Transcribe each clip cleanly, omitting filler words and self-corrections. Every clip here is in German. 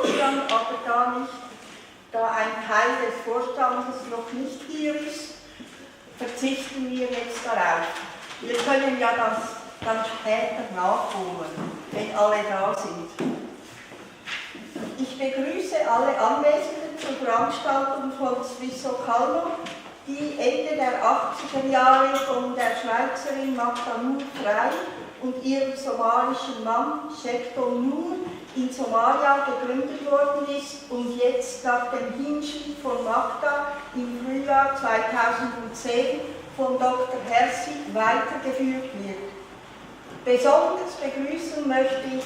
Vorstand, aber da ein Teil des Vorstandes noch nicht hier ist, verzichten wir jetzt darauf. Wir können ja das dann später nachholen, wenn alle da sind. Ich begrüße alle Anwesenden zur Veranstaltung von Swisso Calmo, die Ende der 80er Jahre von der Schweizerin Magda Nur Frei und ihrem somalischen Mann Shekton Nur in Somalia gegründet worden ist und jetzt nach dem Hinschied von Magda im Frühjahr 2010 von Dr. Hersi weitergeführt wird. Besonders begrüßen möchte ich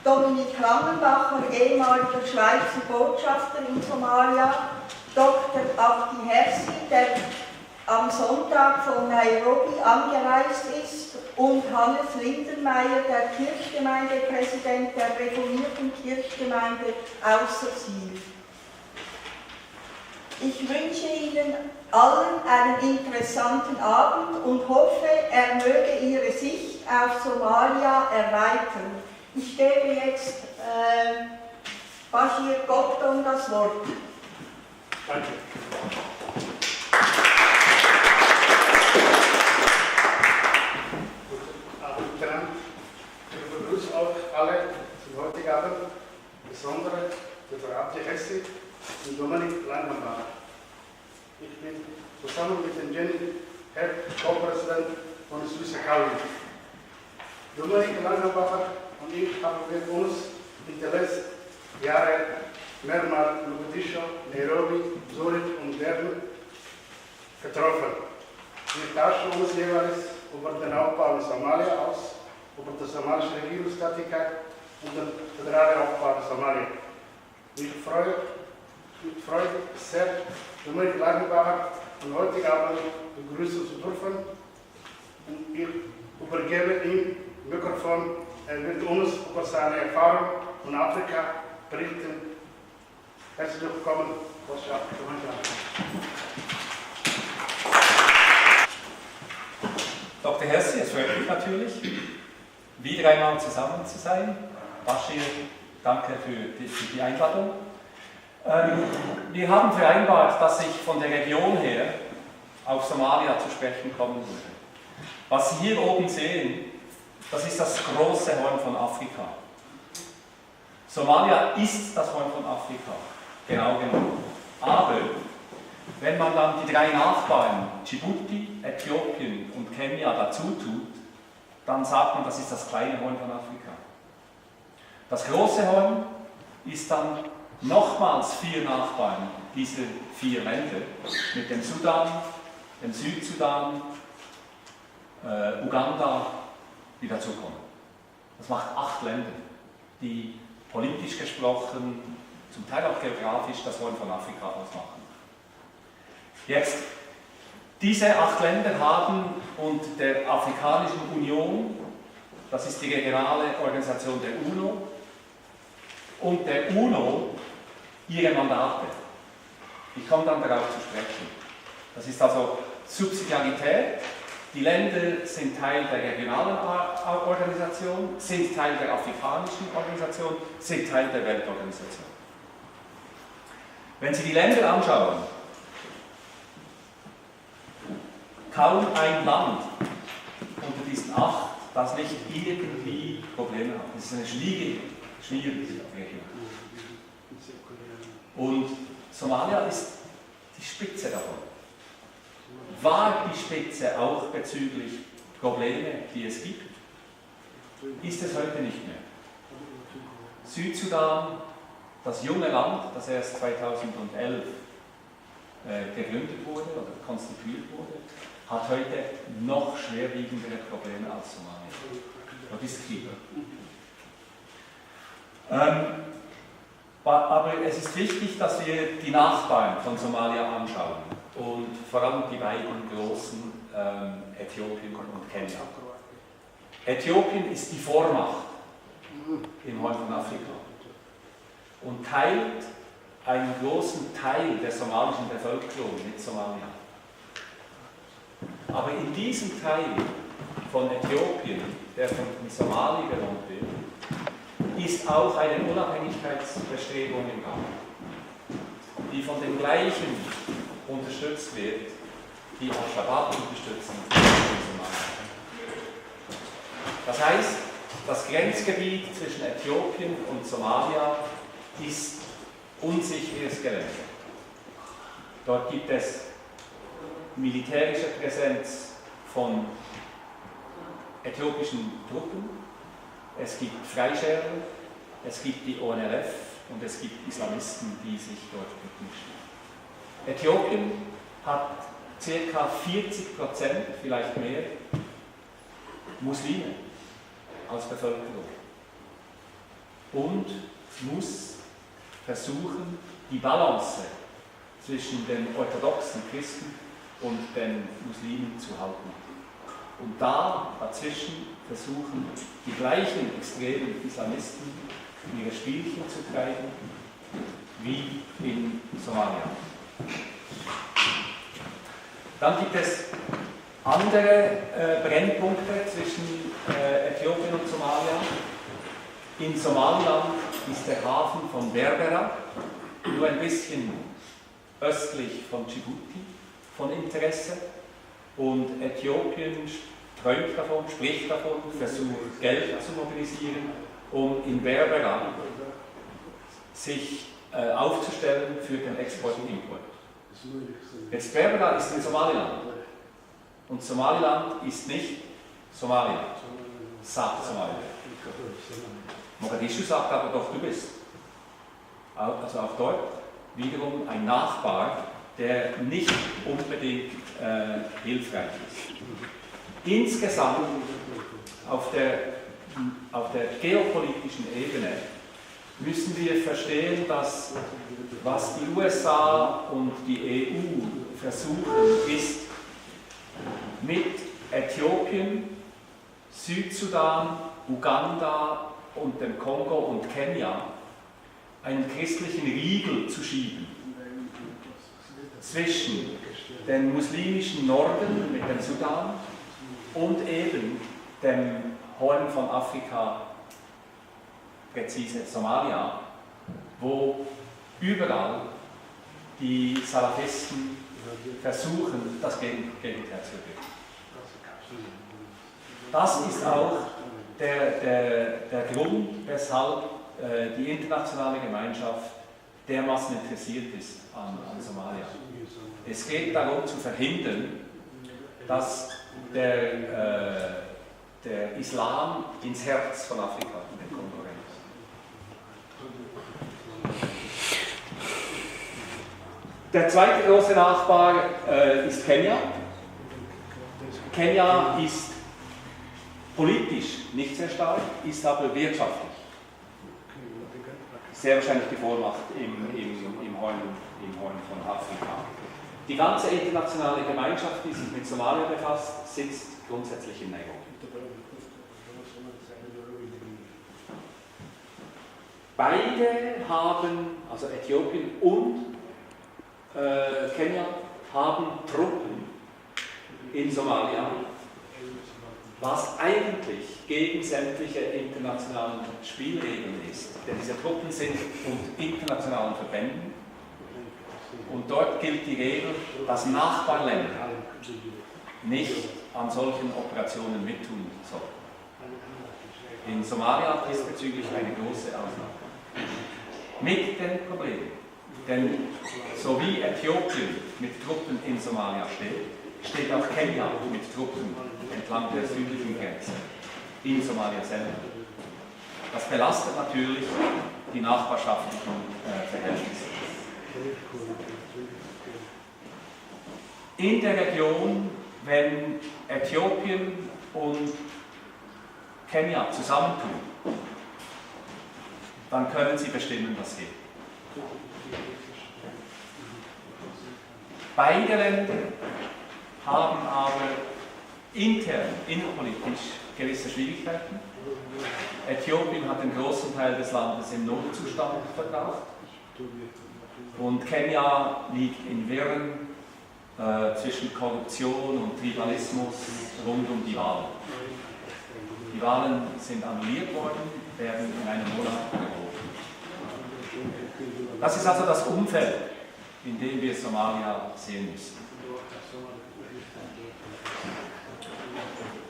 Dominik Langenbacher, ehemaliger Schweizer Botschafter in Somalia, Dr. Abdi Hersi, der am Sonntag von Nairobi angereist ist, und Hannes Lindenmeier, der Kirchgemeindepräsident der reformierten Kirchgemeinde Aussersiel. Ich wünsche Ihnen allen einen interessanten Abend und hoffe, er möge Ihre Sicht auf Somalia erweitern. Ich gebe jetzt Bashir Gopton das Wort. Danke. Guten Abend miteinander. Ich begrüße auch alle zum heutigen Abend, insbesondere Dr. Abdi Hersi und Dominik Langenbacher. Ich bin zusammen mit dem Jenny Co-Präsident von Swisso Calmo. Dominik Langenbacher und ich haben wir uns in den letzten Jahren mehrmals in Mogadischu, Nairobi, Zurich und Bern getroffen. Wir tauschen uns jeweils über den Aufbau in Somalia aus, über die somalische Regierungstätigkeit und den föderalen Aufbau in Somalia. Mich freut sehr, Dominik Langenbacher am heutigen Abend begrüßen zu dürfen. Und ich übergebe ihm das Mikrofon. Er wird uns über seine Erfahrung in Afrika berichten. Herzlich willkommen, Botschaft. Dr. Hersi, es freut mich natürlich, wieder einmal zusammen zu sein. Bashir, danke für die Einladung. Wir haben vereinbart, dass ich von der Region her auf Somalia zu sprechen kommen würde. Was Sie hier oben sehen, das ist das große Horn von Afrika. Somalia ist das Horn von Afrika, genau genommen. Aber wenn man dann die drei Nachbarn, Djibouti, Äthiopien und Kenia, dazu tut, dann sagt man, das ist das kleine Horn von Afrika. Das große Horn ist dann nochmals 4 Nachbarn, diese 4 Länder, mit dem Sudan, dem Südsudan, Uganda, die dazukommen. Das macht 8 Länder, die politisch gesprochen, zum Teil auch geografisch, das Horn von Afrika ausmachen. Jetzt, diese 8 Länder haben unter der Afrikanischen Union, das ist die regionale Organisation der UNO, und der UNO ihre Mandate. Ich komme dann darauf zu sprechen. Das ist also Subsidiarität. Die Länder sind Teil der regionalen Organisation, sind Teil der afrikanischen Organisation, sind Teil der Weltorganisation. Wenn Sie die Länder anschauen, kaum ein Land unter diesen 8, das nicht irgendwie Probleme hat. Das ist eine schwierige Region. Und Somalia ist die Spitze davon. War die Spitze auch bezüglich Probleme, die es gibt? Ist es heute nicht mehr. Südsudan, das junge Land, das erst 2011 gegründet wurde oder konstituiert wurde, hat heute noch schwerwiegendere Probleme als Somalia. Dort ist Krieg. Aber es ist wichtig, dass wir die Nachbarn von Somalia anschauen und vor allem die beiden großen Äthiopien und Kenia. Äthiopien ist die Vormacht im Horn von Afrika und teilt einen großen Teil der somalischen Bevölkerung mit Somalia. Aber in diesem Teil von Äthiopien, der von Somali bewohnt wird, ist auch eine Unabhängigkeitsbestrebung im Gang, die von den gleichen unterstützt wird, die Al-Shabaab unterstützen. Das heißt, das Grenzgebiet zwischen Äthiopien und Somalia ist unsicheres Gelände. Dort gibt es militärische Präsenz von äthiopischen Truppen, es gibt Freischärler, es gibt die ONLF und es gibt Islamisten, die sich dort mitmischen. Äthiopien hat ca. 40%, vielleicht mehr, Muslime als Bevölkerung und muss versuchen, die Balance zwischen den orthodoxen Christen und den Muslimen zu halten. Und dazwischen versuchen die gleichen extremen Islamisten ihre Spielchen zu treiben wie in Somalia. Dann gibt es andere Brennpunkte zwischen Äthiopien und Somalia. In Somaliland ist der Hafen von Berbera, nur ein bisschen östlich von Djibouti, von Interesse. Und Äthiopien träumt davon, spricht davon, versucht Geld zu mobilisieren, um in Berbera sich aufzustellen für den Export und Import. Jetzt Berbera ist in Somaliland. Und Somaliland ist nicht Somalia, sagt Somalia. Mogadischu sagt aber doch, du bist. Also auch dort wiederum ein Nachbar, der nicht unbedingt hilfreich ist. Insgesamt auf der geopolitischen Ebene müssen wir verstehen, dass was die USA und die EU versuchen, ist mit Äthiopien, Südsudan, Uganda und dem Kongo und Kenia einen christlichen Riegel zu schieben zwischen dem muslimischen Norden mit dem Sudan und eben dem Horn von Afrika, präzise Somalia, wo überall die Salafisten versuchen, das Gegenteil zu bewegen. Das ist auch der Grund, weshalb die internationale Gemeinschaft dermaßen interessiert ist an Somalia. Es geht darum zu verhindern, dass der Islam ins Herz von Afrika, den Kongo, rennt. Der zweite große Nachbar ist Kenia. Kenia ist politisch nicht sehr stark, ist aber wirtschaftlich sehr wahrscheinlich die Vormacht im Horn von Afrika. Die ganze internationale Gemeinschaft, die sich mit Somalia befasst, sitzt grundsätzlich in Nairobi. Beide haben, also Äthiopien und Kenia, haben Truppen in Somalia, was eigentlich gegen sämtliche internationalen Spielregeln ist. Denn diese Truppen sind unter internationalen Verbänden und dort gilt die Regel, dass Nachbarländer nicht an solchen Operationen mittun sollen. In Somalia diesbezüglich eine große Ausnahme. Mit den Problemen. Denn so wie Äthiopien mit Truppen in Somalia steht auch Kenia mit Truppen entlang der südlichen Grenze in Somalia selber. Das belastet natürlich die nachbarschaftlichen Verhältnisse. In der Region, wenn Äthiopien und Kenia zusammentun, dann können sie bestimmen, was geht. Beide Länder haben aber intern, innenpolitisch gewisse Schwierigkeiten. Äthiopien hat den großen Teil des Landes im Notzustand verbracht und Kenia liegt in Wirren zwischen Korruption und Tribalismus rund um die Wahlen. Die Wahlen sind annulliert worden, werden in einem Monat behoben. Das ist also das Umfeld, in dem wir Somalia sehen müssen.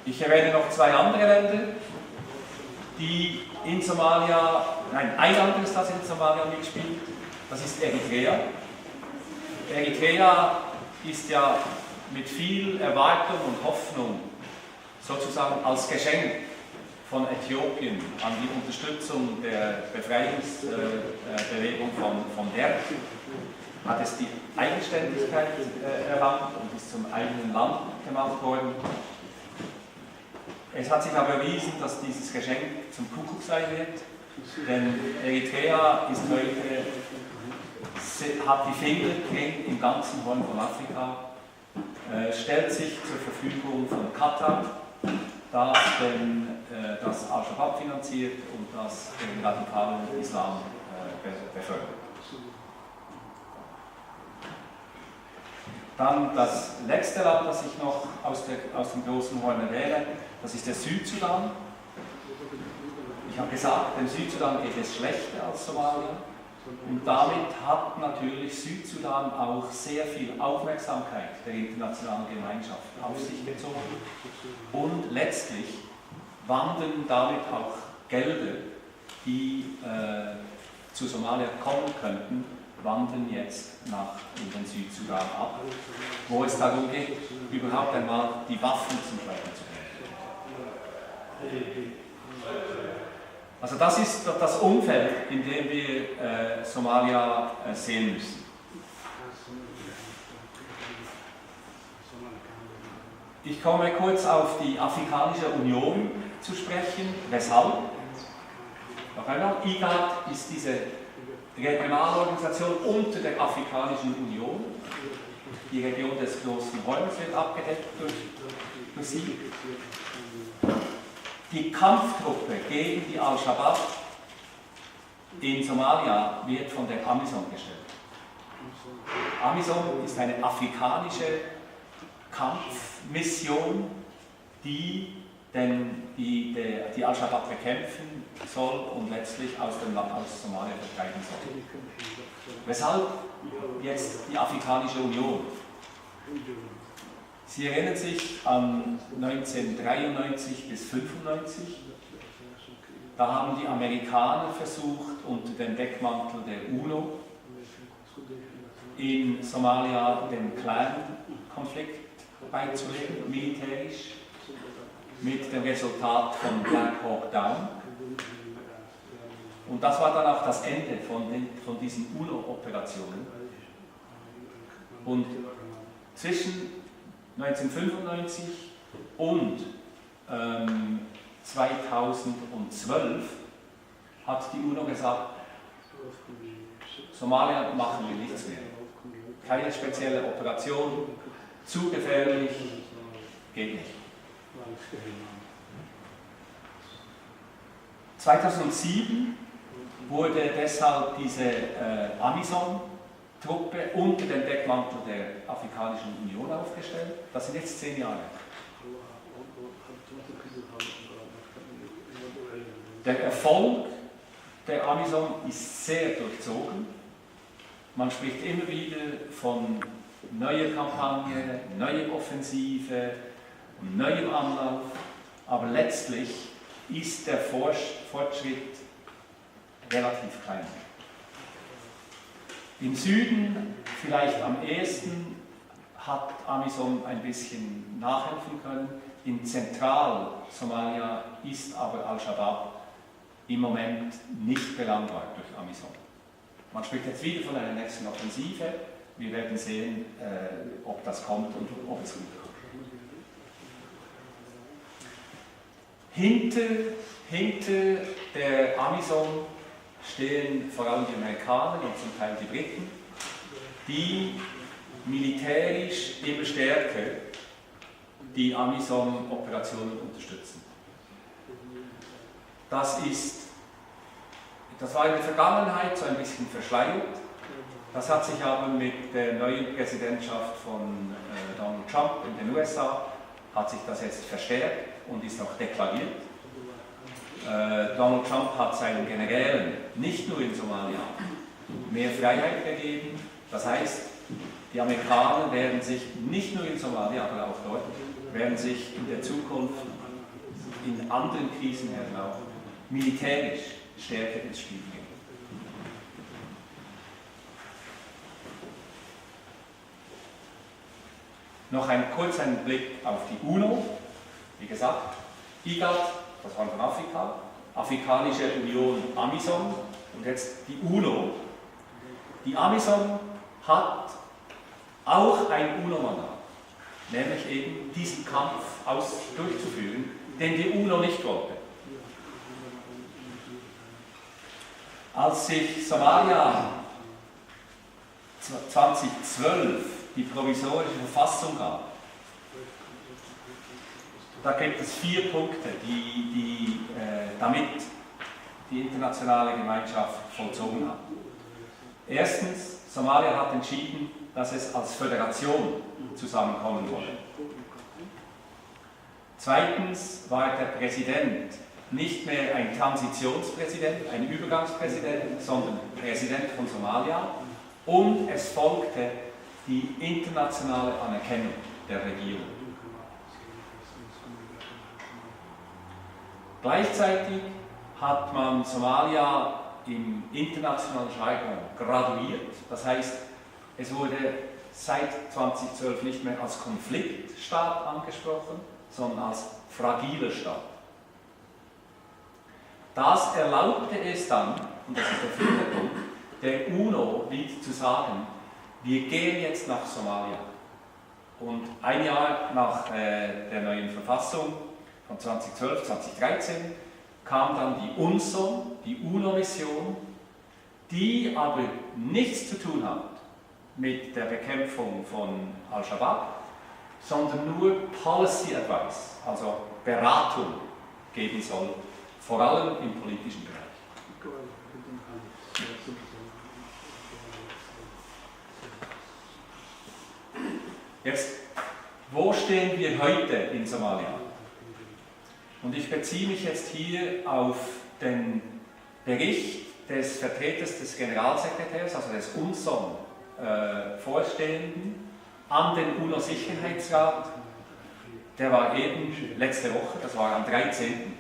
Ich erwähne noch zwei andere Länder, die in Somalia, nein, ein anderes, das in Somalia mitspielt, das ist Eritrea. Eritrea ist ja mit viel Erwartung und Hoffnung sozusagen als Geschenk von Äthiopien an die Unterstützung der Befreiungsbewegung von Derg hat es die Eigenständigkeit erlangt und ist zum eigenen Land gemacht worden. Es hat sich aber erwiesen, dass dieses Geschenk zum Kuckucksei wird, denn Eritrea ist heute, hat die Finger drin im ganzen Horn von Afrika, stellt sich zur Verfügung von Katar, das Al-Shabaab finanziert und das den radikalen Islam befördert. Dann das letzte Land, das ich noch aus dem großen Horn erwähne, das ist der Südsudan. Ich habe gesagt, dem Südsudan geht es schlechter als Somalia. Und damit hat natürlich Südsudan auch sehr viel Aufmerksamkeit der internationalen Gemeinschaft auf sich gezogen. Und letztlich wandern damit auch Gelder, die zu Somalia kommen könnten, wandern jetzt in den Südsudan ab, wo es darum geht, überhaupt einmal die Waffen zum Schweigen zu bringen. Also das ist das Umfeld, in dem wir Somalia sehen müssen. Ich komme kurz auf die Afrikanische Union zu sprechen. Weshalb? Noch einmal, IGAD ist diese Regionalorganisation unter der Afrikanischen Union. Die Region des Großen Horns wird abgedeckt durch sie. Die Kampftruppe gegen die Al-Shabaab in Somalia wird von der AMISOM gestellt. AMISOM ist eine afrikanische Kampfmission, die die Al-Shabaab bekämpfen soll und letztlich aus Somalia vertreiben soll. Weshalb jetzt die Afrikanische Union? Sie erinnern sich an 1993 bis 1995. Da haben die Amerikaner versucht, unter dem Deckmantel der UNO in Somalia den Clan-Konflikt beizulegen, militärisch, mit dem Resultat von Black Hawk Down. Und das war dann auch das Ende von diesen UNO-Operationen. Und zwischen 1995 und 2012 hat die UNO gesagt, Somalia machen wir nichts mehr. Keine spezielle Operation, zu gefährlich, geht nicht. 2007 wurde deshalb diese AMISOM-Truppe unter dem Deckmantel der Afrikanischen Union aufgestellt. Das sind jetzt 10 Jahre. Der Erfolg der AMISOM ist sehr durchzogen. Man spricht immer wieder von neuer Kampagne, neuer Offensive, neuem Anlauf, aber letztlich ist der Fortschritt relativ klein. Im Süden vielleicht am ehesten hat AMISOM ein bisschen nachhelfen können. In Zentral-Somalia ist aber Al-Shabaab im Moment nicht belangbar durch AMISOM. Man spricht jetzt wieder von einer nächsten Offensive. Wir werden sehen, ob das kommt und ob es gut kommt. Hinter der AMISOM stehen vor allem die Amerikaner und zum Teil die Briten, die militärisch immer stärker die AMISOM-Operationen unterstützen. Das war in der Vergangenheit so ein bisschen verschleiert. Das hat sich aber mit der neuen Präsidentschaft von Donald Trump in den USA, hat sich das jetzt verstärkt und ist auch deklariert. Donald Trump hat seinen Generälen nicht nur in Somalia mehr Freiheit gegeben. Das heißt, die Amerikaner werden sich nicht nur in Somalia, aber auch dort, werden sich in der Zukunft in anderen Krisenherden auch militärisch stärker ins Spiel bringen. Noch kurz einen Blick auf die UNO. Wie gesagt, IGAD, das war von Afrika, Afrikanische Union, AMISOM und jetzt die UNO. Die AMISOM hat auch ein UNO-Mandat, nämlich eben diesen Kampf durchzuführen, den die UNO nicht wollte. Als sich Somalia 2012 die provisorische Verfassung gab, da gibt es 4 Punkte, die damit die internationale Gemeinschaft vollzogen hat. Erstens, Somalia hat entschieden, dass es als Föderation zusammenkommen wolle. Zweitens war der Präsident nicht mehr ein Transitionspräsident, ein Übergangspräsident, sondern Präsident von Somalia, und es folgte die internationale Anerkennung der Regierung. Gleichzeitig hat man Somalia im internationalen Jargon graduiert, das heißt, es wurde seit 2012 nicht mehr als Konfliktstaat angesprochen, sondern als fragiler Staat. Das erlaubte es dann, und das ist der 4. Punkt, der UNO zu sagen, wir gehen jetzt nach Somalia. Und ein Jahr nach der neuen Verfassung von 2012, 2013 kam dann die UNSOM, die UNO-Mission, die aber nichts zu tun hat mit der Bekämpfung von Al-Shabaab, sondern nur Policy Advice, also Beratung geben soll, vor allem im politischen Bereich. Jetzt, wo stehen wir heute in Somalia? Und ich beziehe mich jetzt hier auf den Bericht des Vertreters des Generalsekretärs, also des UNSOM-Vorstehenden, an den UNO-Sicherheitsrat. Der war eben letzte Woche, das war am 13.,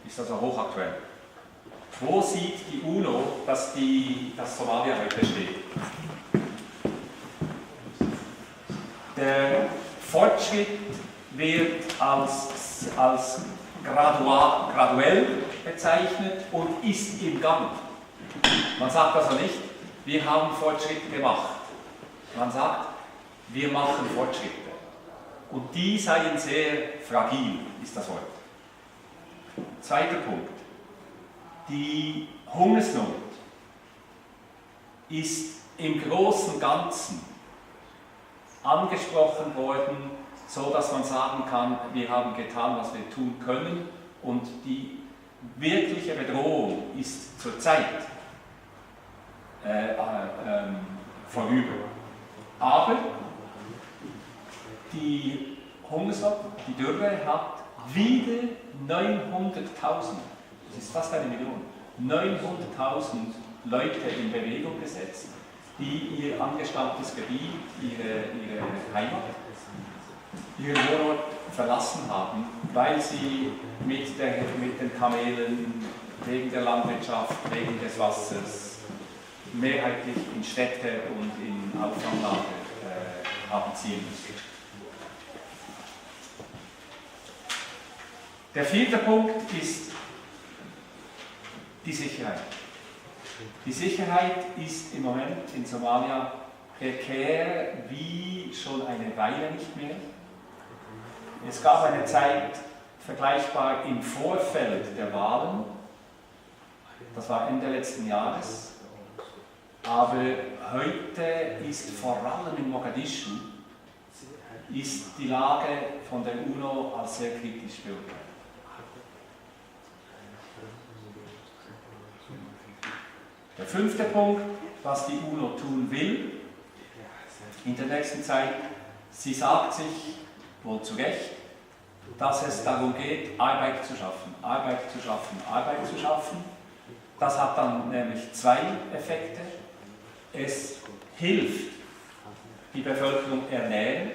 ist also hochaktuell. Wo sieht die UNO, dass Somalia heute steht? Der Fortschritt wird als graduell bezeichnet und ist im Gang. Man sagt also nicht, wir haben Fortschritte gemacht. Man sagt, wir machen Fortschritte. Und die seien sehr fragil, ist das Wort. Zweiter Punkt. Die Hungersnot ist im Großen und Ganzen angesprochen worden, so dass man sagen kann, wir haben getan, was wir tun können, und die wirkliche Bedrohung ist zurzeit vorüber. Aber die Hungersnot, die Dürre hat wieder 900.000, das ist fast 1 Million, 900.000 Leute in Bewegung gesetzt, die ihr angestammtes Gebiet, ihre Heimat, ihren Wohnort verlassen haben, weil sie mit den Kamelen, wegen der Landwirtschaft, wegen des Wassers, mehrheitlich in Städte und in Auffanglager haben ziehen müssen. Der 4. Punkt ist die Sicherheit. Die Sicherheit ist im Moment in Somalia prekär wie schon eine Weile nicht mehr. Es gab eine Zeit vergleichbar im Vorfeld der Wahlen, das war Ende letzten Jahres, aber heute ist vor allem in Mogadischu ist die Lage von der UNO als sehr kritisch beurteilt. Der 5. Punkt, was die UNO tun will in der nächsten Zeit, sie sagt sich wohl zu Recht, dass es darum geht, Arbeit zu schaffen, Arbeit zu schaffen, Arbeit zu schaffen. Das hat dann nämlich zwei Effekte. Es hilft die Bevölkerung ernähren.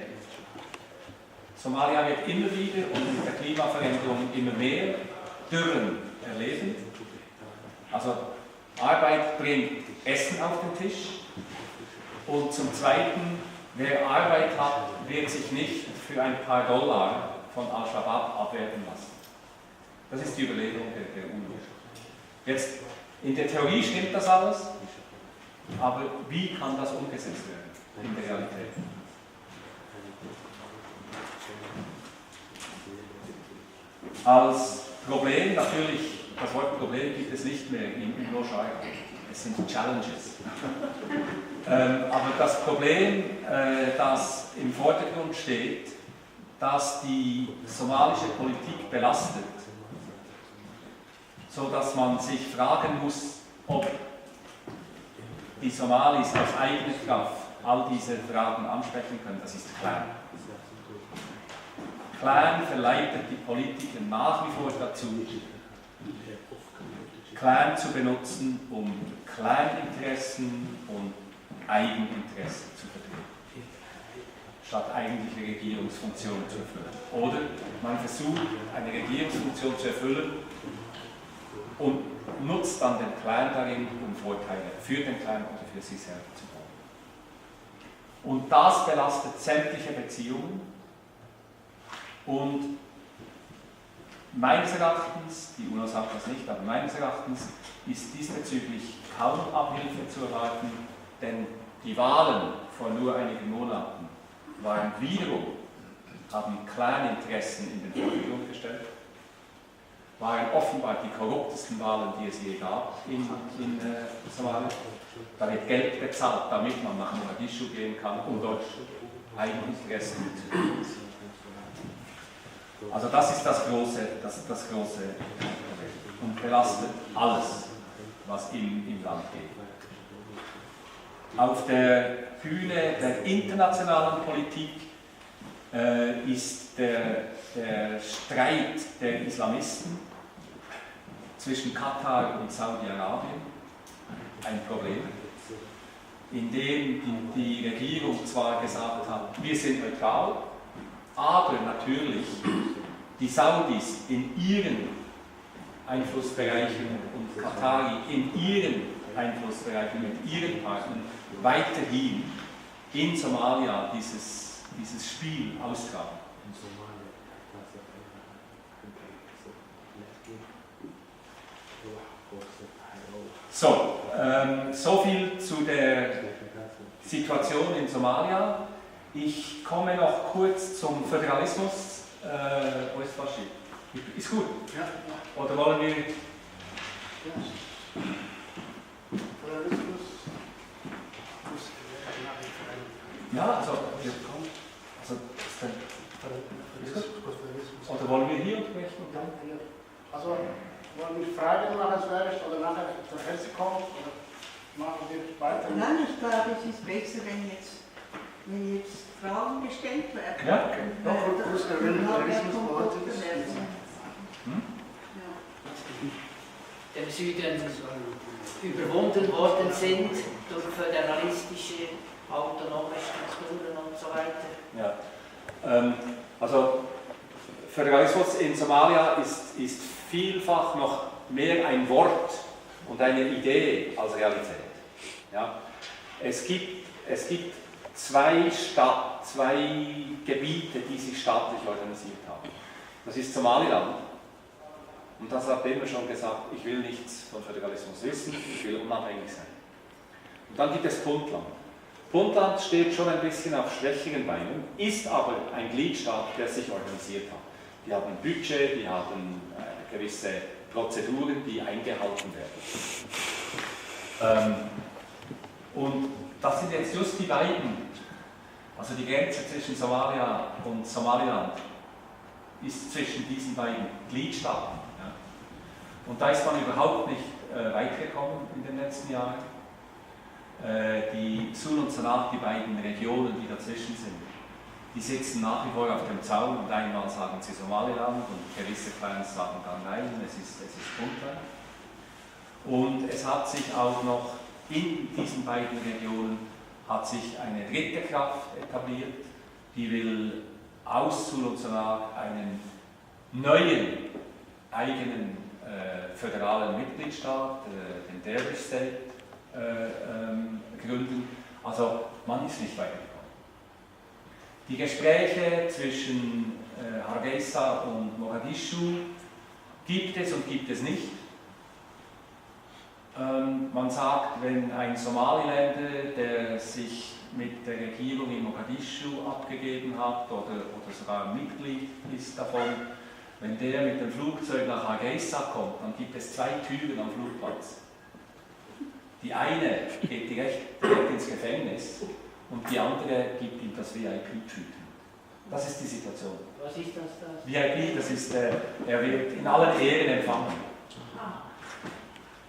Somalia wird immer wieder und mit der Klimaveränderung immer mehr Dürren erleben. Also Arbeit bringt Essen auf den Tisch. Und zum Zweiten, wer Arbeit hat, wird sich nicht für ein paar Dollar von Al-Shabaab abwerben lassen. Das ist die Überlegung der UNO. Jetzt, in der Theorie stimmt das alles, aber wie kann das umgesetzt werden in der Realität? Als Problem, natürlich, das Wort Problem gibt es nicht mehr im UNO-Schreiben. Es sind Challenges. Aber das Problem, das im Vordergrund steht, dass die somalische Politik belastet, sodass man sich fragen muss, ob die Somalis aus eigener Kraft all diese Fragen ansprechen können, das ist klein. Klein verleitet die Politiker nach wie vor dazu, Clan zu benutzen, um Claninteressen und Eigeninteressen zu vertreten, statt eigentliche Regierungsfunktionen zu erfüllen. Oder man versucht, eine Regierungsfunktion zu erfüllen und nutzt dann den Clan darin, um Vorteile für den Clan oder für sich selbst zu bauen. Und das belastet sämtliche Beziehungen und meines Erachtens, die UNO sagt das nicht, aber meines Erachtens ist diesbezüglich kaum Abhilfe zu erwarten, denn die Wahlen vor nur einigen Monaten waren wiederum, haben Claninteressen in den Vordergrund gestellt, waren offenbar die korruptesten Wahlen, die es je gab in Somalia. Da wird Geld bezahlt, damit man nach Mogadischu gehen kann, um dort Eigeninteressen zu tun. Also das ist das große Problem und belastet alles, was im Land geht. Auf der Bühne der internationalen Politik ist der Streit der Islamisten zwischen Katar und Saudi-Arabien ein Problem, in dem die Regierung zwar gesagt hat, wir sind neutral, aber natürlich die Saudis in ihren Einflussbereichen und Katari in ihren Einflussbereichen mit ihren Partnern weiterhin in Somalia dieses Spiel austragen. So viel zu der Situation in Somalia. Ich komme noch kurz zum Föderalismus. Wo ist Bashir? Ist gut? Ja. Oder wollen wir... Föderalismus. Ja, also oder wollen wir hier sprechen? Also, wollen wir Fragen machen zuerst oder nachher zur Hesse kommen? Oder machen wir weiter? Nein, ich glaube, es ist besser, wenn jetzt Fragen gestellt werden. Ja, Dem Süden überwunden worden sind durch föderalistische, autonome Strukturen und so weiter. Ja. Also Föderalismus in Somalia ist vielfach noch mehr ein Wort und eine Idee als Realität. Ja. Es gibt zwei Gebiete, die sich staatlich organisiert haben. Das ist Somaliland. Und das hat immer schon gesagt, ich will nichts von Föderalismus wissen, ich will unabhängig sein. Und dann gibt es Puntland. Puntland steht schon ein bisschen auf schwächeren Beinen, ist aber ein Gliedstaat, der sich organisiert hat. Die haben ein Budget, die haben gewisse Prozeduren, die eingehalten werden. Und das sind jetzt just die beiden, also die Grenze zwischen Somalia und Somaliland ist zwischen diesen beiden Gliedstaaten. Ja. Und da ist man überhaupt nicht weit gekommen in den letzten Jahren. Die Sul und Sanat, die beiden Regionen, die dazwischen sind, die sitzen nach wie vor auf dem Zaun und einmal sagen sie Somaliland und gewisse Clans sagen dann nein, es ist Puntland. Und es hat sich auch noch in diesen beiden Regionen hat sich eine dritte Kraft etabliert, die will aus Zulu-Natal einen neuen eigenen föderalen Mitgliedstaat, den Dervish State, gründen. Also man ist nicht weitergekommen. Die Gespräche zwischen Hargeisa und Mogadischu gibt es und gibt es nicht. Man sagt, wenn ein Somaliländer, der sich mit der Regierung in Mogadischu abgegeben hat oder sogar ein Mitglied ist davon, wenn der mit dem Flugzeug nach Hargeisa kommt, dann gibt es 2 Türen am Flugplatz. Die eine geht direkt ins Gefängnis und die andere gibt ihm das VIP-Treatment. Das ist die Situation. Was ist das? VIP, das ist, er wird in allen Ehren empfangen.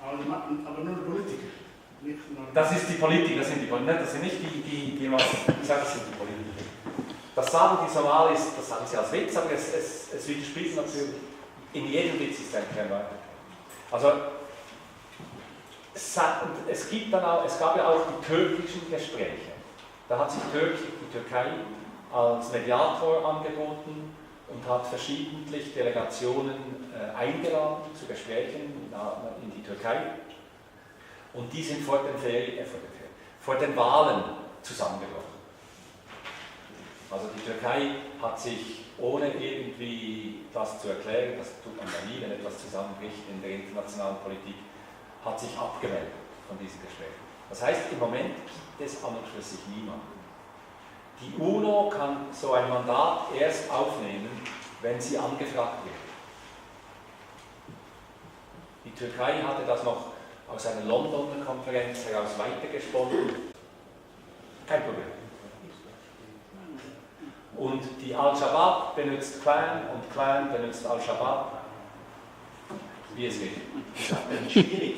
Aber nur Politiker. Nicht nur Das ist die Politik, das sind nicht die was ich sage, das sind die Politiker. Das sagen die Somalis, das sagen sie als Witz, aber es widerspricht natürlich, in jedem Witz ist ein Kern. Also, es gab ja auch die türkischen Gespräche. Da hat sich die Türkei als Mediator angeboten und hat verschiedentlich Delegationen eingeladen zu Gesprächen in die Türkei. Und die sind vor den Wahlen zusammengebrochen. Also die Türkei hat sich, ohne irgendwie das zu erklären, das tut man ja nie, wenn etwas zusammenbricht in der internationalen Politik, hat sich abgemeldet von diesen Gesprächen. Das heißt, im Moment gibt es an und für sich niemanden. Die UNO kann so ein Mandat erst aufnehmen, wenn sie angefragt wird. Die Türkei hatte das noch aus einer Londoner Konferenz heraus weitergesponnen. Kein Problem. Und die Al-Shabaab benutzt Clan und Clan benutzt Al-Shabaab. Wie es geht. Es ist schwierig,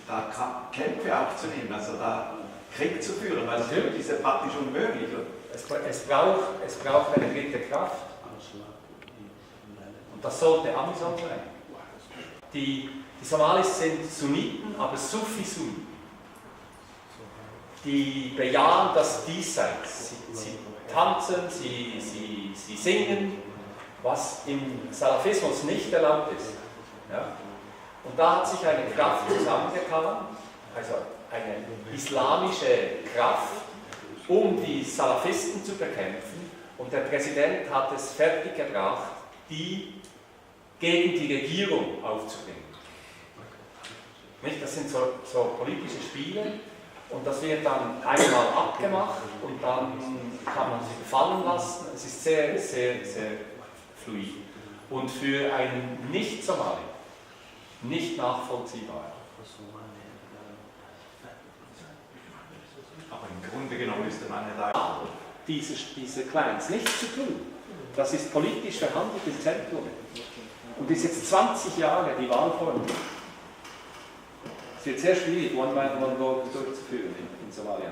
da Kämpfe aufzunehmen, also da Krieg zu führen, weil das ist ja praktisch unmöglich. Es braucht eine dritte Kraft. Und das sollte Amison sein. Die Somalis sind Sunniten, aber Sufi-Sunni. Die bejahen das Diesseits. Sie tanzen, sie singen, was im Salafismus nicht erlaubt ist. Ja? Und da hat sich eine Kraft zusammengetan, also eine islamische Kraft, um die Salafisten zu bekämpfen. Und der Präsident hat es fertiggebracht, die gegen die Regierung aufzubringen. Nicht? Das sind so politische Spiele. Und das wird dann einmal abgemacht und dann kann man sich fallen lassen. Es ist sehr, sehr, sehr fluid. Und für einen Nicht-Somali nicht nachvollziehbar. Aber im Grunde genommen müsste man ja diese Clans nichts zu tun. Das ist politisch verhandelt im Zentrum. Und ist jetzt 20 Jahre die Wahlform. Es wird sehr schwierig, One Man, One Vote durchzuführen in Somalia.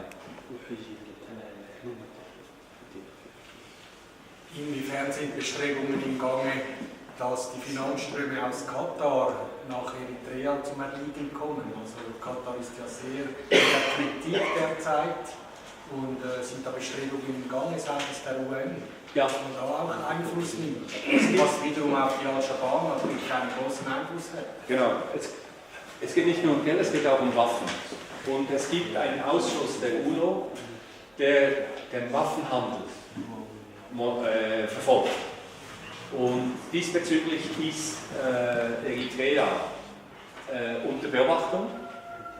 Inwiefern sind Bestrebungen im Gange, dass die Finanzströme aus Katar nach Eritrea zum Erliegen kommen? Also Katar ist ja sehr in der Kritik derzeit und sind da Bestrebungen im Gange seitens der UN, Ja. dass man da auch Einfluss nimmt, was wiederum auf die Al-Shabaab natürlich einen großen Einfluss hat. Genau. Es geht nicht nur um Geld, es geht auch um Waffen. Und es gibt einen Ausschuss der UNO, der den Waffenhandel verfolgt. Und diesbezüglich ist Eritrea unter Beobachtung.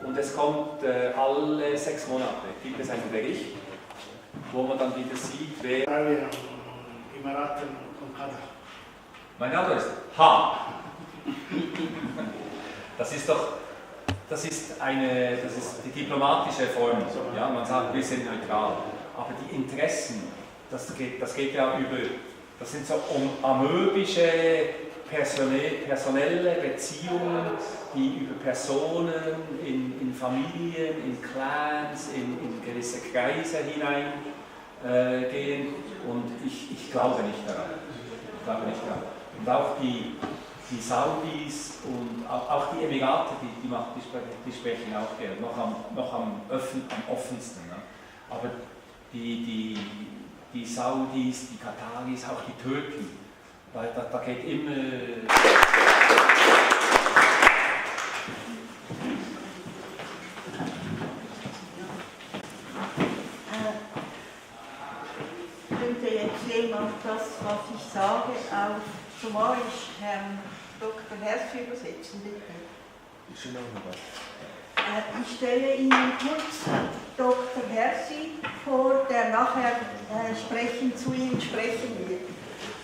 Und es kommt alle 6 Monate gibt es einen Bericht, wo man dann wieder sieht, wer... Emiraten und Katar. Mein Antwort ist Ha! Das ist die diplomatische Form. Ja, man sagt, wir sind neutral. Aber die Interessen, das geht ja über, das sind so amöbische, personelle Beziehungen, die über Personen, in Familien, in Clans, in gewisse Kreise hinein gehen und ich glaube nicht daran. Und auch die Saudis und auch die Emirate, die sprechen auch gerne, noch am offensten. Ne? Aber die Saudis, die Kataris, auch die Türken, da geht immer... Könnte jetzt jemand das, was ich sage, auf Somalisch Herrn Dr. Hersi übersetzen, bitte? Ich stelle Ihnen kurz Dr. Hersi vor, der nachher zu Ihnen sprechen wird.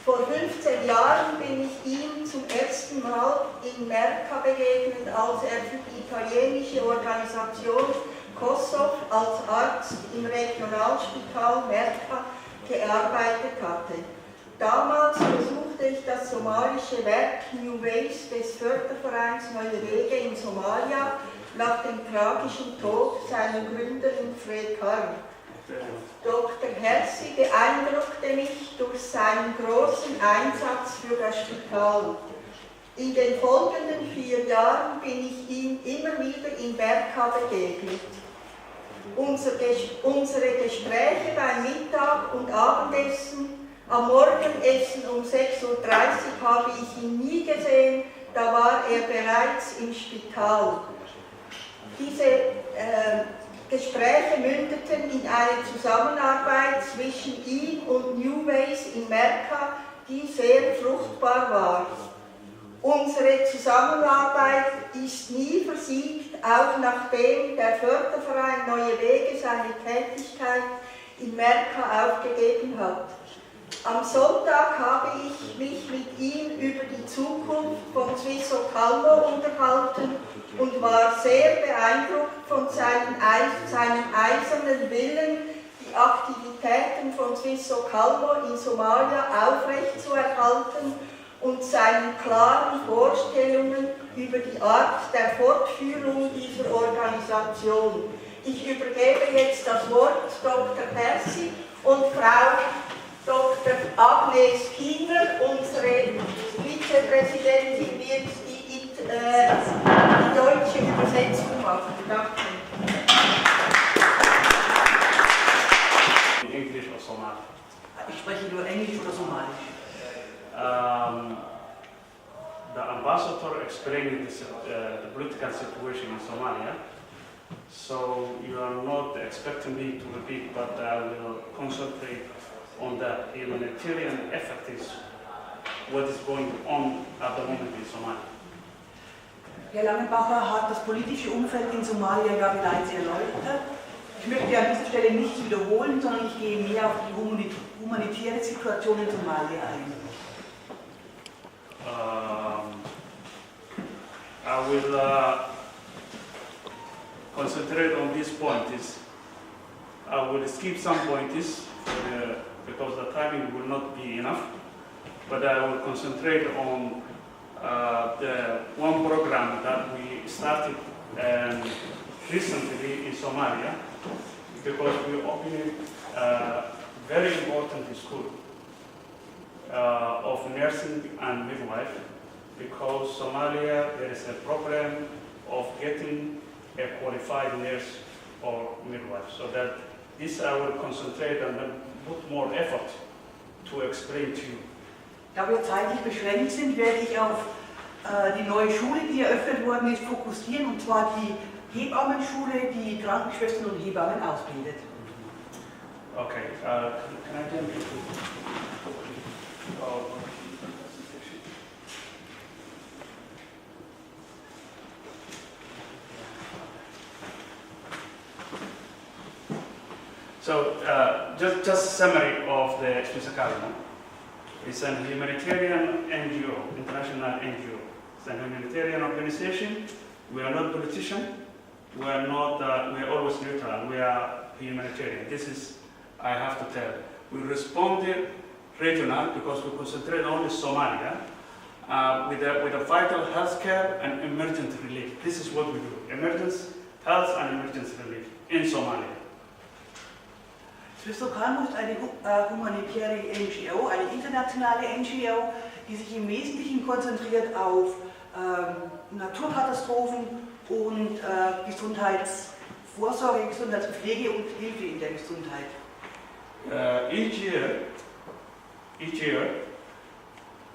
Vor 15 Jahren bin ich ihm zum ersten Mal in Merka begegnet, als er für die italienische Organisation Kosovo als Arzt im Regionalspital Merka gearbeitet hatte. Damals besuchte ich das somalische Werk New Ways des Fördervereins Neue Wege in Somalia nach dem tragischen Tod seiner Gründerin Fred Karl. Dr. Hersi beeindruckte mich durch seinen großen Einsatz für das Spital. In den folgenden 4 Jahren bin ich ihm immer wieder in Merka begegnet. Unsere Gespräche beim Mittag- und Abendessen, am Morgenessen um 6:30 Uhr habe ich ihn nie gesehen, da war er bereits im Spital. Diese Gespräche mündeten in eine Zusammenarbeit zwischen ihm und New Ways in Merka, die sehr fruchtbar war. Unsere Zusammenarbeit ist nie versiegt, auch nachdem der Förderverein Neue Wege seine Tätigkeit in Merka aufgegeben hat. Am Sonntag habe ich mich mit ihm über die Zukunft von Swisso Calmo unterhalten und war sehr beeindruckt von seinem eisernen Willen, die Aktivitäten von Swisso Calmo in Somalia aufrechtzuerhalten und seinen klaren Vorstellungen über die Art der Fortführung dieser Organisation. Ich übergebe jetzt das Wort Dr. Hersi und Frau Dr. Agnes Kiener, unsere Vizepräsidentin, wird die deutsche Übersetzung machen. Danke. English or Somali? Ich spreche nur Englisch oder Somalisch. The ambassador explained the political situation in Somalia, so you are not expecting me to repeat, but I will concentrate on the humanitarian effect is what is going on at the moment in Somalia. Herr Langenbacher hat das politische Umfeld in Somalia ja bereits erläutert. Ich möchte an dieser Stelle nichts wiederholen, sondern ich gehe mehr auf die humanitäre Situation in Somalia ein. I will concentrate on this point. I will skip some points because the timing will not be enough, but I will concentrate on the one program that we started recently in Somalia, because we opened a very important school of nursing and midwife, because Somalia there is a problem of getting a qualified nurse or midwife. So that this I will concentrate and then put more effort to explain to you. Da wir zeitlich beschränkt sind, werde ich auf die neue Schule, die eröffnet worden ist, fokussieren, und zwar die Hebammenschule, die Krankenschwestern und Hebammen ausbildet. Okay, can I tell you? So, just a summary of the Swisso Calmo. It's a humanitarian NGO, international NGO. It's a humanitarian organization. We are not politicians. We are not. We are always neutral. We are humanitarian. This is, I have to tell. We responded regional because we concentrate only Somalia with a vital healthcare and emergency relief. This is what we do: emergency health and emergency relief in Somalia. Swiss Lokalmo ist eine humanitäre NGO, eine internationale NGO, die sich im Wesentlichen konzentriert auf Naturkatastrophen und Gesundheitsvorsorge, Gesundheitspflege und Hilfe in der Gesundheit. Each year,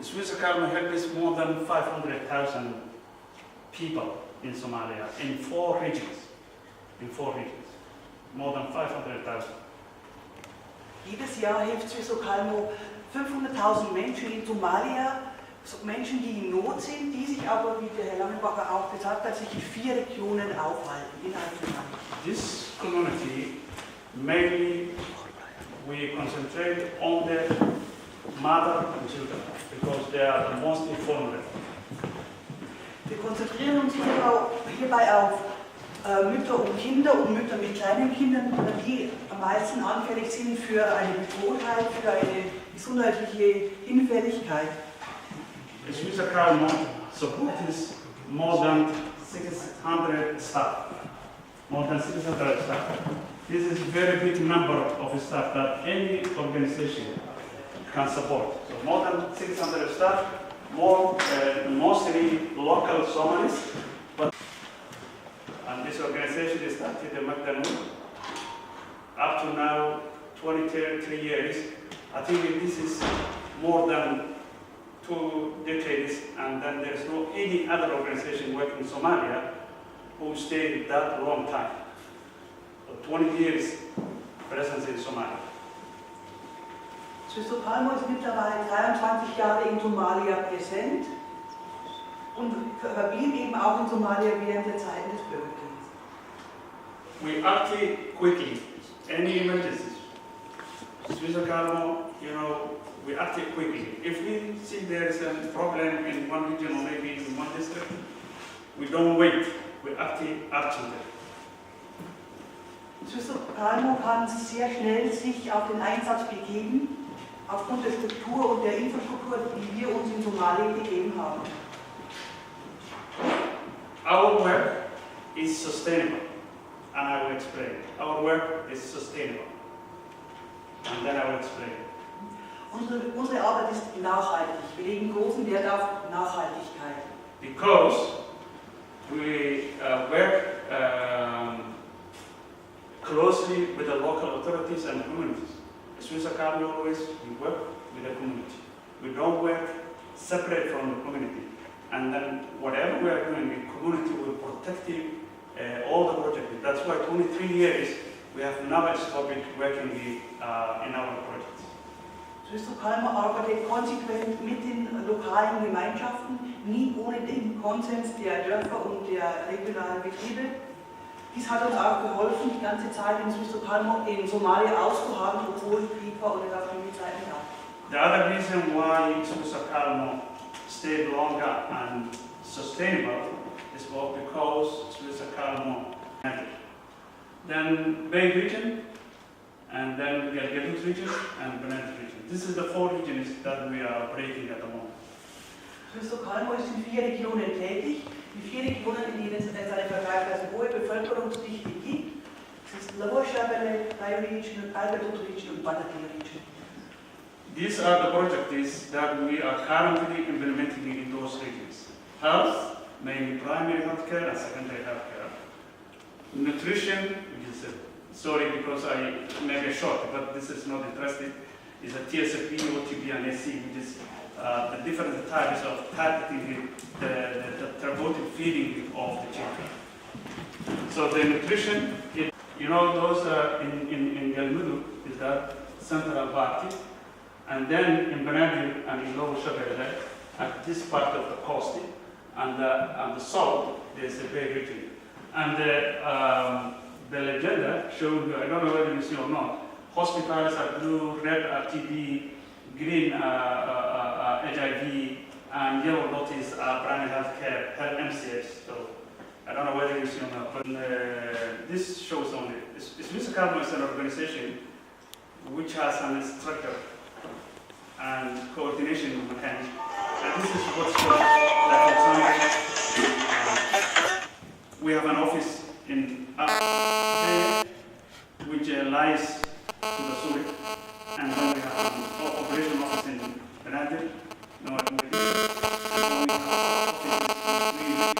Swiss Lokalmo helps more than 500,000 people in Somalia, in four regions, more than 500,000. Jedes Jahr hilft Swiss Lokalmo 500.000 Menschen in Somalia, Menschen, die in Not sind, die sich aber, wie der Herr Langenbacher auch gesagt hat, sich in 4 Regionen aufhalten, innerhalb von Somalia. This community, mainly we concentrate on the mother and children because they are the most vulnerable. Wir konzentrieren uns hierbei auf Mütter und Kinder und Mütter mit kleinen Kindern, die am meisten anfällig sind für eine Bedrohtheit, für eine gesundheitliche Hinfälligkeit. Swiss Lokalmo supports more than 600 staff. This is a very big number of staff that any organization can support. So more than 600 staff, mostly local Somalis. And this organization started in Magdalene. Up to now, 23 years. I think this is more than 2 decades, and then there's no any other organization working in Somalia who stayed that long time. So 20 years presence in Somalia. Swiss Lokalmo ist mittlerweile 23 Jahre in Somalia präsent und verblieb eben auch in Somalia während der Zeiten des Bürgerkriegs. We act quickly, any emergencies. Swiss Lokalmo, we act quickly. If we see there is a problem in one region or maybe in one district, we don't wait, we act urgently. Swiss Lokalmo kann sehr schnell sich auf den Einsatz begeben, aufgrund der Struktur und der Infrastruktur, die wir uns in Somalia gegeben haben. Our work is sustainable, and I will explain. Our work is sustainable, and then I will explain. Unsere Arbeit ist nachhaltig. Wir legen großen Wert auf Nachhaltigkeit. Because we work closely with the local authorities and communities. Swiss Lokalmo always we work with the community. We don't work separate from the community. And then whatever we are doing, the community will protect all the projects. That's why 23 years we have never stopped working in our projects. Swiss Lokalmo arbeitet konsequent mit den lokalen Gemeinschaften, nie ohne den Konsens der Dörfer und der regionalen Betriebe. Dies hat uns auch geholfen, die ganze Zeit in Swiss Lokalmo in Somalia auszuharren, obwohl Krieg war oder gar keine Zeiten gab. The other reason why Swiss Lokalmo stayed longer and sustainable is because Swiss Lokalmo then Bay region, and then Galgaduud region and Benet region. This is the 4 regions that we are operating at the moment. Swiss Lokalmo ist in 4 Regionen tätig. Die 4 Regionen, in denen es eine vergleichsweise hohe Bevölkerungsdichte gibt, sind Lower Shabelle, Bay Region, Galgaduud Region und Banati Region. These are the projects that we are currently implementing in those regions. Health, mainly primary healthcare and secondary healthcare. Nutrition, which is sorry because I make it short, but this is not interesting, is a TSFP, OTP and SC, which is the different types of targeting the therapeutic feeding of the children. So the nutrition, those in Galgaduud is that central party, and then in Benadir and in Lower Shabelle, at this part of the coast, and the south, there's a Bay region. And the legenda showed, I don't know whether you see or not, hospitals are blue, red are TB, green HIV, and yellow notice are primary healthcare, MCH. So I don't know whether you see or not, but this shows only. Swiss Lokalmo is an organization which has an structure and coordination mechanism. And this is what's called, like for example, we have an office in which lies to the Zurich, and then we have an operation office in Benadir, North Mogadishu, and then we have offices in New.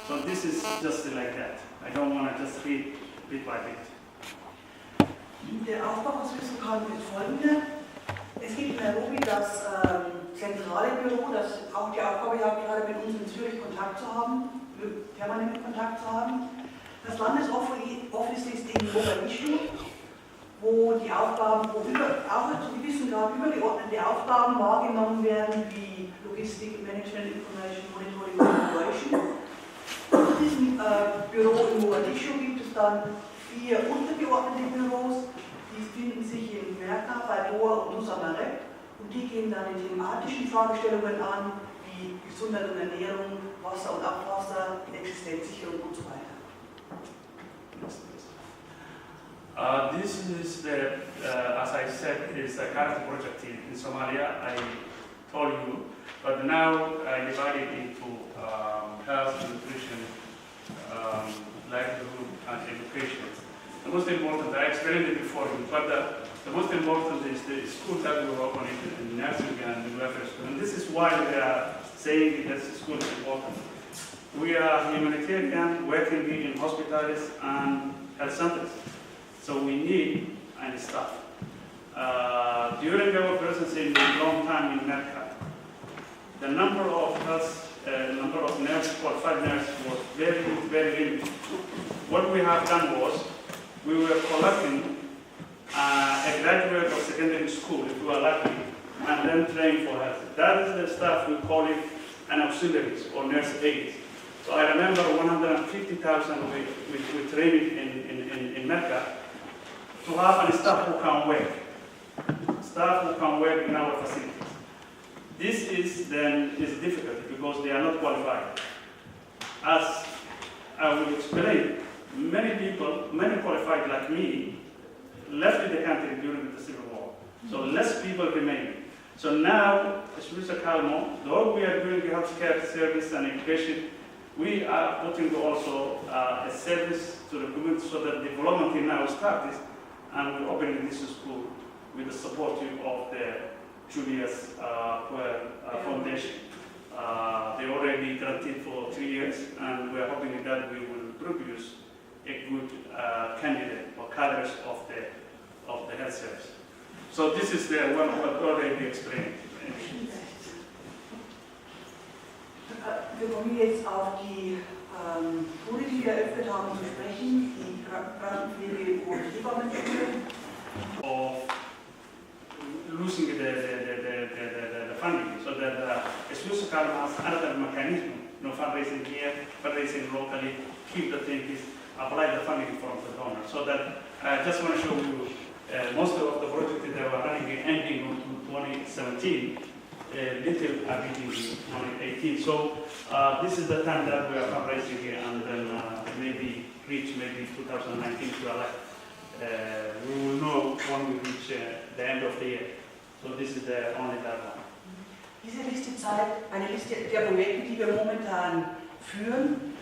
So this is just like that. I don't want to just read bit by bit. Der Aufbau von Swiss Local ist folgender. Es gibt in Nairobi das zentrale Büro, das auch die Aufgabe hat, gerade mit uns in Zürich Kontakt zu haben, permanent Kontakt zu haben. Das Landesoffice ist in Mogadischu, wo die Aufgaben, wo auch zu gewissem Grad übergeordnete Aufgaben wahrgenommen werden, wie Logistik, Management, Information, Monitoring und Evaluation. In diesem Büro in Mogadischu gibt es dann 4 untergeordnete Büros, die finden sich in Merka, bei Doha und Nusamareb, und die gehen dann die thematischen Fragestellungen an, wie Gesundheit und Ernährung, Wasser und Abwasser, Existenzsicherung und so weiter. This is the, as I said, is a charity project in Somalia. I told you, but now I divided into health, nutrition, livelihood, and education. The most important, I explained it before, but the most important is the school that we work on in nursing and welfare school. And this is why we are saying that school is important. We are humanitarian, working in hospitals and health centers. So we need and staff. During our presence in a long time in Merka, the number of nurses, qualified nurses, was very, very limited. What we have done was, we were collecting a graduate of secondary school, if we are lucky, and then train for health. That is the staff, we call it an auxiliaries or nurse aides. So I remember 150,000 we trained in Merka to have a staff who can work. Staff who can work in our facilities. This is difficult because they are not qualified. As I will explain, many people, many qualified like me, left the country during the Civil War. So less people remain. So now, Swiss Calmo, though we are doing healthcare service and education, we are putting also a service to the community so that development now started, and we're opening this school with the support of the Julius Foundation. They already granted for 3 years, and we are hoping that we will produce a good candidate or cadres of the health service. So this is the one what already explained. Wir kommen jetzt auf die Schule, die wir eröffnet haben, zu sprechen, die Krankenpflege und Hebammenschule. Of losing the funding, so that Swiss has another mechanism, fundraising here, fundraising locally, keep the things, apply the funding from the donor. So that I just want to show you most of the projects that were running ending in 2017. Little are beginning in 2018. So this is the time that we are fundraising here, and then maybe reach 2019 to elect. We will know when we reach the end of the year. So this is the only that one. Diese Liste zeigt eine Liste der Projekte, die wir momentan führen.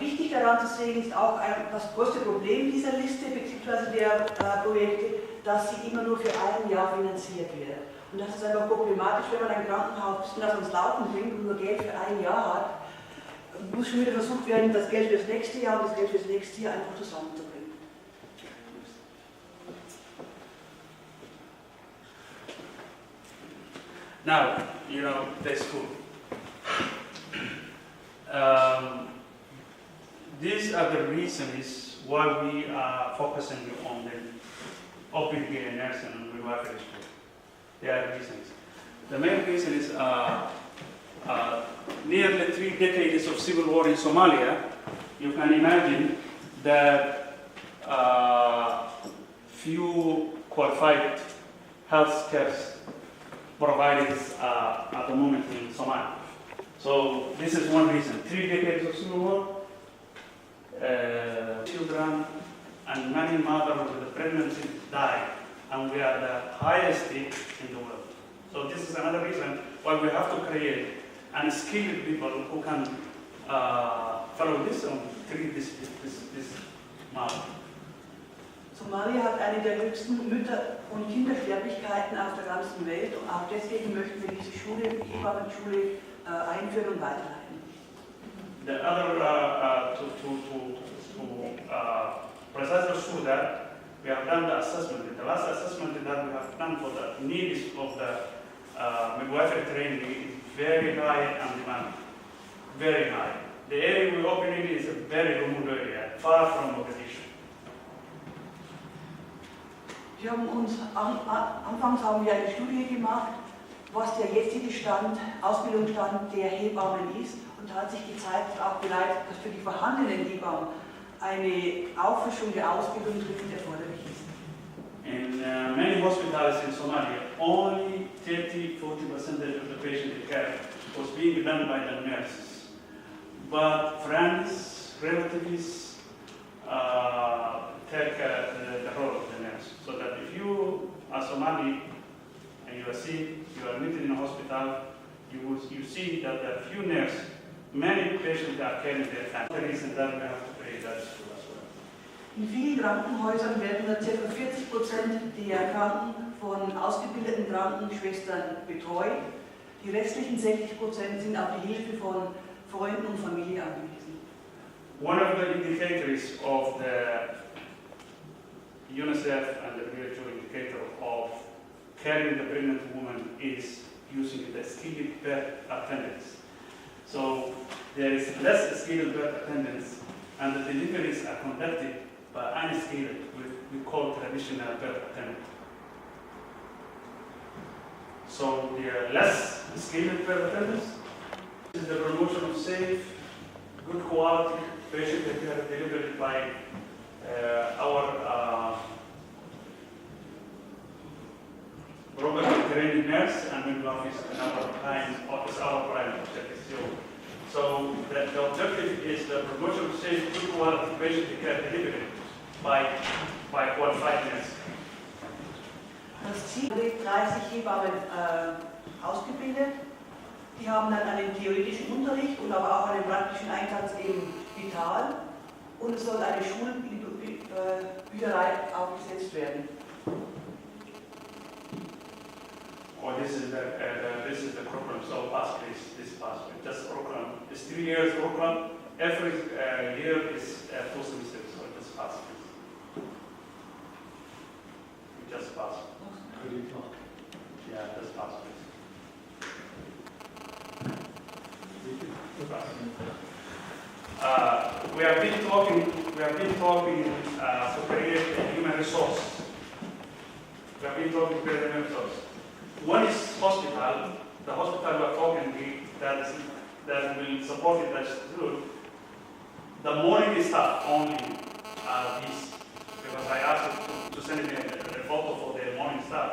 Wichtig daran zu sehen ist auch das größte Problem dieser Liste bzw. der Projekte, dass sie immer nur für ein Jahr finanziert wird. Und das ist einfach problematisch, wenn man ein Krankenhaus, das ans Laufen bringt und nur Geld für ein Jahr hat, muss schon wieder versucht werden, das Geld für das nächste Jahr und das Geld für das nächste Jahr einfach zusammenzubringen. Now, you know, the school. These are the reasons why we are focusing on the open care nursing and midwifery school. There are reasons. The main reason is nearly 3 decades of civil war in Somalia. You can imagine that few qualified health care providers at the moment in Somalia. So this is one reason. 3 decades of civil war, children and many mothers with the pregnancy died, and we are the highest in the world. So this is another reason why we have to create and skilled people who can follow this and treat this model. So Somalia hat eine der höchsten Mütter- und Kindersterblichkeiten auf der ganzen Welt und auch deswegen möchten wir diese Schule, die Hebammenschule, einführen und weiterleiten. The other, precisely through that, we have done the assessment. The last assessment that we have done for the needs of the midwifery training is very high and demand, very high. The area we open in is a very remote area, far from Mogadishu. Wir haben uns, anfangs haben wir eine Studie gemacht, was der jetzige Ausbildungsstand der Hebammen ist. Und da hat sich gezeigt, auch bereits, dass für die vorhandenen Hebammen eine Auffrischung der Ausbildung dringend erforderlich ist. In many hospitals in Somalia, only 30-40% of the patient care was being done by the nurses. But friends, relatives take the role of the nurse. So that if you are Somali and you are sick, you are admitted in a hospital, you see that the few nurses, many patients are carrying their family. The reason that we have to pay that school as well. In vielen Krankenhäusern werden ca. 40% der Kranken von ausgebildeten Krankenschwestern betreut. Die restlichen 60% sind auf die Hilfe von Freunden und Familie angewiesen. One of the indicators of the UNICEF and the WHO indicator of carrying the pregnant woman is using the skilled birth attendants. So there is less skilled birth attendants and the deliveries are conducted by unskilled, we call traditional birth attendant. So there are less skilled birth attendants. This is the promotion of safe, good quality patient care delivered by our properly trained nurse and midwives in our office, our prime objective. So the objective is the promotion of safe, good quality patient care delivered by qualified nurses. Das Ziel ist 30 Hebammen ausgebildet. Die haben dann einen theoretischen Unterricht und aber auch einen praktischen Einsatz im Spital. Und es soll eine Schulbücherei aufgesetzt werden. Oh, this is the program. So pass please, this pass. This program is 3 years program. Every year is 2 semesters. So just pass please. Just pass. Yeah, just pass please. We have been talking to create a human resource. We have been talking to create a human resource. One is hospital. The hospital we are talking that will support it as good. The morning staff only this, because I asked to send me a photo for the morning staff.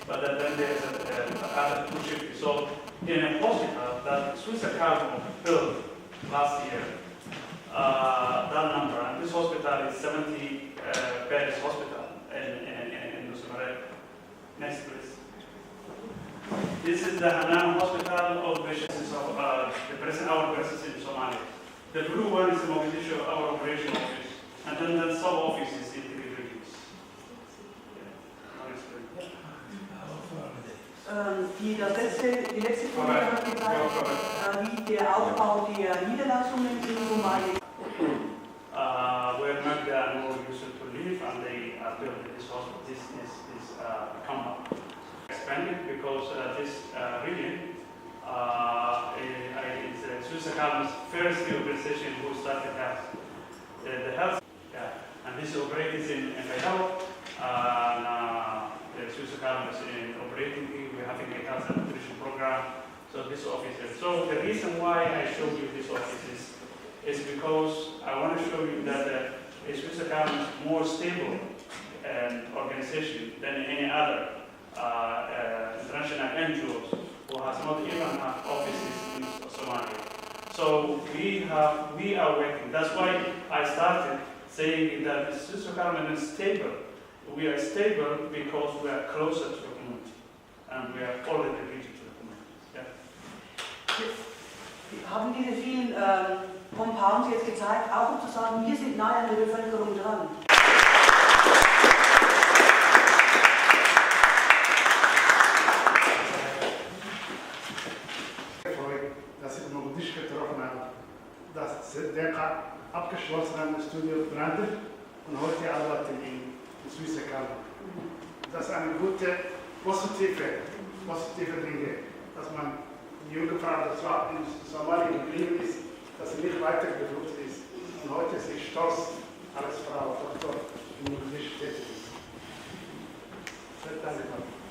But then there's another 2 shifts. So in a hospital that Swiss Academy built last year, that number, and this hospital is 70 beds hospital in Nusumare. Next please. This is the Hanan Hospital of patients of our presence in Somalia. The blue one is the Mogadishu, our operation office, and then the sub offices in the regions. Die letzte Folie hat gezeigt, wie der Aufbau der Niederlassungen in Somalia. Where Magda and Mo used to live, and they built this hospital, this compound. Expanded because this region is Swiss Academy's first organization who started health. The health, and this operates in Beirut, and the Swiss Academy is operating. We're having a health and nutrition program. So this office. So the reason why I showed you this office is because I want to show you that the Swiss Academy is more stable organization than any other international NGOs who has not even have offices in Somalia. So we are working. That's why I started saying that the Swiss Academy is stable. We are stable because we are closer to the community, and we are already reaching to the community. Yeah. Wir haben diese vielen Compounds jetzt gezeigt, auch um zu sagen, wir sind nahe an der Bevölkerung dran. und heute arbeiten in Suisse Kammer. Das ist eine gute, positive Dinge, dass man die junge Frau, das war in Somalia geblieben ist, dass sie nicht weiter geflucht ist. Und heute ist sie stolz als Frau Doktor in Englisch tätig ist. Sehr danke.